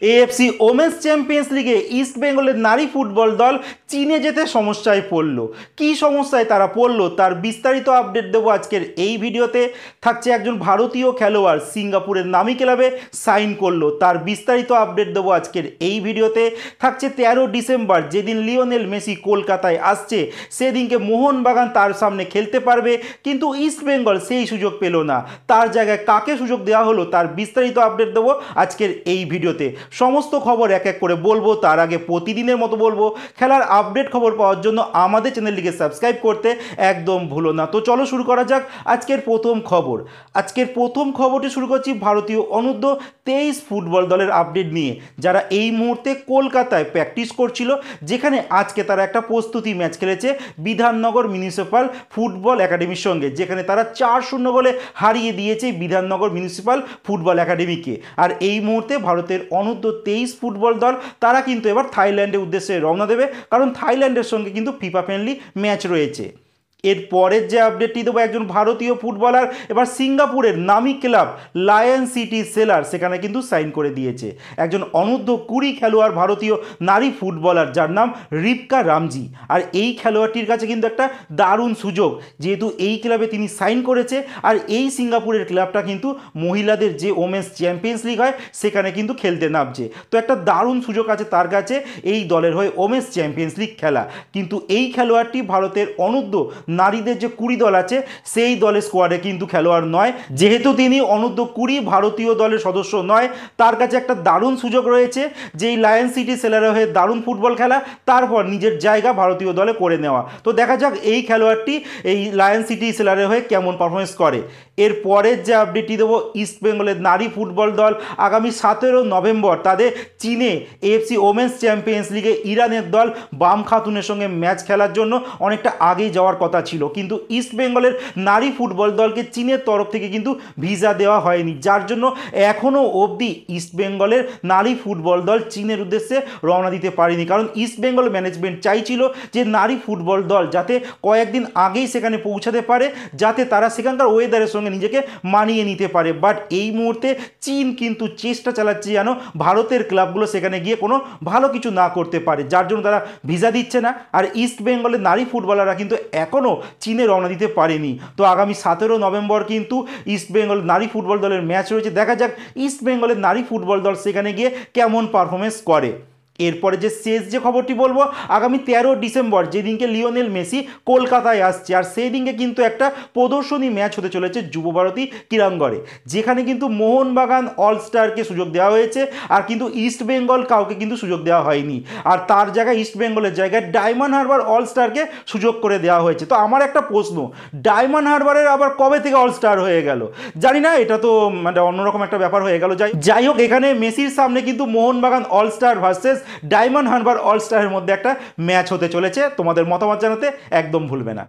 AFC women's champions লিগে east বেঙ্গলের নারী ফুটবল দল চীনে যেতে সমস্যায় পড়ল। কি সমস্যায় তারা পড়লো তার বিস্তারিত আপডেট দেবো আজকের এই ভিডিওতে। থাকছে একজন ভারতীয় খেলোয়াড় সিঙ্গাপুরের নামী ক্লাবে সাইন করলো, তার বিস্তারিত আপডেট দেবো আজকের এই ভিডিওতে। থাকছে 13 ডিসেম্বর যেদিন লিওনেল মেসি কলকাতায় আসছে, সেদিনকে মোহনবাগান তার সামনে খেলতে পারবে, কিন্তু ইস্ট বেঙ্গল সেই সুযোগ পেল না। তার জায়গায় কাকে সুযোগ দেওয়া হলো তার বিস্তারিত আপডেট দেবো আজকের এই ভিডিওতে। সমস্ত খবর এক এক করে বলবো, তার আগে প্রতিদিনের মতো বলবো খেলার আপডেট খবর পাওয়ার জন্য আমাদের চ্যানেলটিকে সাবস্ক্রাইব করতে একদম ভুলো না। তো চলো শুরু করা যাক আজকের প্রথম খবর। আজকের প্রথম খবরটি শুরু করছি ভারতীয় অনূর্ধ্ব 23 ফুটবল দলের আপডেট নিয়ে, যারা এই মুহূর্তে কলকাতায় প্র্যাকটিস করছিল, যেখানে আজকে তারা একটা প্রস্তুতি ম্যাচ খেলেছে বিধাননগর মিউনিসিপ্যাল ফুটবল একাডেমির সঙ্গে, যেখানে তারা 4-0 গোলে হারিয়ে দিয়েছে বিধাননগর মিউনিসিপ্যাল ফুটবল একাডেমিকে। আর এই মুহূর্তে ভারতের অনূর্ধ্ব 23 ফুটবল দল তারা কিন্তু এবার থাইল্যান্ডের উদ্দেশ্যে রওনা দেবে, কারণ থাইল্যান্ডের সঙ্গে কিন্তু ফিফা ফ্রেন্ডলি ম্যাচ রয়েছে। এর পরের যে আপডেটটি দেবো, একজন ভারতীয় ফুটবলার এবার সিঙ্গাপুরের নামী ক্লাব লায়ন সিটি সেলার সেখানে কিন্তু সাইন করে দিয়েছে। একজন অনূর্ধ্ব 20 খেলোয়াড় ভারতীয় নারী ফুটবলার, যার নাম রিপকা রামজি। আর এই খেলোয়াড়টির কাছে কিন্তু একটা দারুণ সুযোগ, যেহেতু এই ক্লাবে তিনি সাইন করেছে, আর এই সিঙ্গাপুরের ক্লাবটা কিন্তু মহিলাদের যে ওমেন্স চ্যাম্পিয়ন্স লিগ হয় সেখানে কিন্তু খেলতে নামছে। তো একটা দারুণ সুযোগ আছে তার কাছে এই দলের হয়ে ওমেন্স চ্যাম্পিয়ন্স লিগ খেলা। কিন্তু এই খেলোয়াড়টি ভারতের অনূর্ধ্ব নারীদের যে 20 দল আছে সেই দলের স্কোয়াডে কিন্তু খেলোয়াড় নয়। যেহেতু তিনি অনূর্ধ্ব 20 ভারতীয় দলের সদস্য নয়, তার কাছে একটা দারুণ সুযোগ রয়েছে যে এই লায়ন সিটি সেলারের হয়ে দারুণ ফুটবল খেলা, তারপর নিজের জায়গা ভারতীয় দলে করে নেওয়া। তো দেখা যাক এই খেলোয়াড়টি এই লায়ন সিটি সেলারের হয়ে কেমন পারফরমেন্স করে। এর পরের যে আপডেটটি দেবো, ইস্ট বেঙ্গলের নারী ফুটবল দল আগামী 17 নভেম্বর তাদের চীনে এএফসি ওমেন্স চ্যাম্পিয়ন্স লিগে ইরানের দল বাম খাতুনের সঙ্গে ম্যাচ খেলার জন্য অনেকটা আগেই যাওয়ার কথা ছিল, কিন্তু ইস্ট বেঙ্গলের নারী ফুটবল দলকে চীনের তরফ থেকে কিন্তু ভিসা দেওয়া হয়নি, যার জন্য এখনও অবধি ইস্ট বেঙ্গলের নারী ফুটবল দল চীনের উদ্দেশ্যে রওনা দিতে পারেনি। কারণ ইস্ট বেঙ্গল ম্যানেজমেন্ট চাইছিল যে নারী ফুটবল দল যাতে কয়েকদিন আগেই সেখানে পৌঁছাতে পারে, যাতে তারা সেখানকার ওয়েদারের সঙ্গে নিজেকে মানিয়ে নিতে পারে। বাট এই মুহূর্তে চীন কিন্তু চেষ্টা চালাচ্ছে যেন ভারতের ক্লাবগুলো সেখানে গিয়ে কোনো ভালো কিছু না করতে পারে, যার জন্য তারা ভিসা দিচ্ছে না। আর ইস্ট বেঙ্গলের নারী ফুটবলাররা কিন্তু এখনও চীনে রওনা দিতে পারেনি। তো আগামী 17 নভেম্বর কিন্তু ইস্ট বেঙ্গল নারী ফুটবল দলের ম্যাচ রয়েছে, দেখা যাক ইস্ট বেঙ্গলের নারী ফুটবল দল সেখানে গিয়ে কেমন পারফরমেন্স করে। এরপরে যে শেষ যে খবরটি বলবো, আগামী 13 ডিসেম্বর যেদিনকে লিওনেল মেসি কলকাতায় আসছে, আর সেই দিনকে কিন্তু একটা প্রদর্শনী ম্যাচ হতে চলেছে যুবভারতী ক্রীড়াঙ্গনে, যেখানে কিন্তু মোহনবাগান অলস্টারকে সুযোগ দেওয়া হয়েছে, আর কিন্তু ইস্ট বেঙ্গল কাউকে কিন্তু সুযোগ দেওয়া হয়নি। আর তার জায়গায় ইস্ট বেঙ্গলের জায়গায় ডায়মন্ড হারবার অলস্টারকে সুযোগ করে দেওয়া হয়েছে। তো আমার একটা প্রশ্ন, ডায়মন্ড হারবারের আবার কবে থেকে অলস্টার হয়ে গেল জানি না, এটা তো মানে অন্যরকম একটা ব্যাপার হয়ে গেল। যাই হোক, এখানে মেসির সামনে কিন্তু মোহনবাগান অলস্টার ভার্সেস ডায়মন্ড হারবার অলস্টারের মধ্যে একটা ম্যাচ হতে চলেছে। তোমাদের মতামত জানাতে একদম ভুলবে না।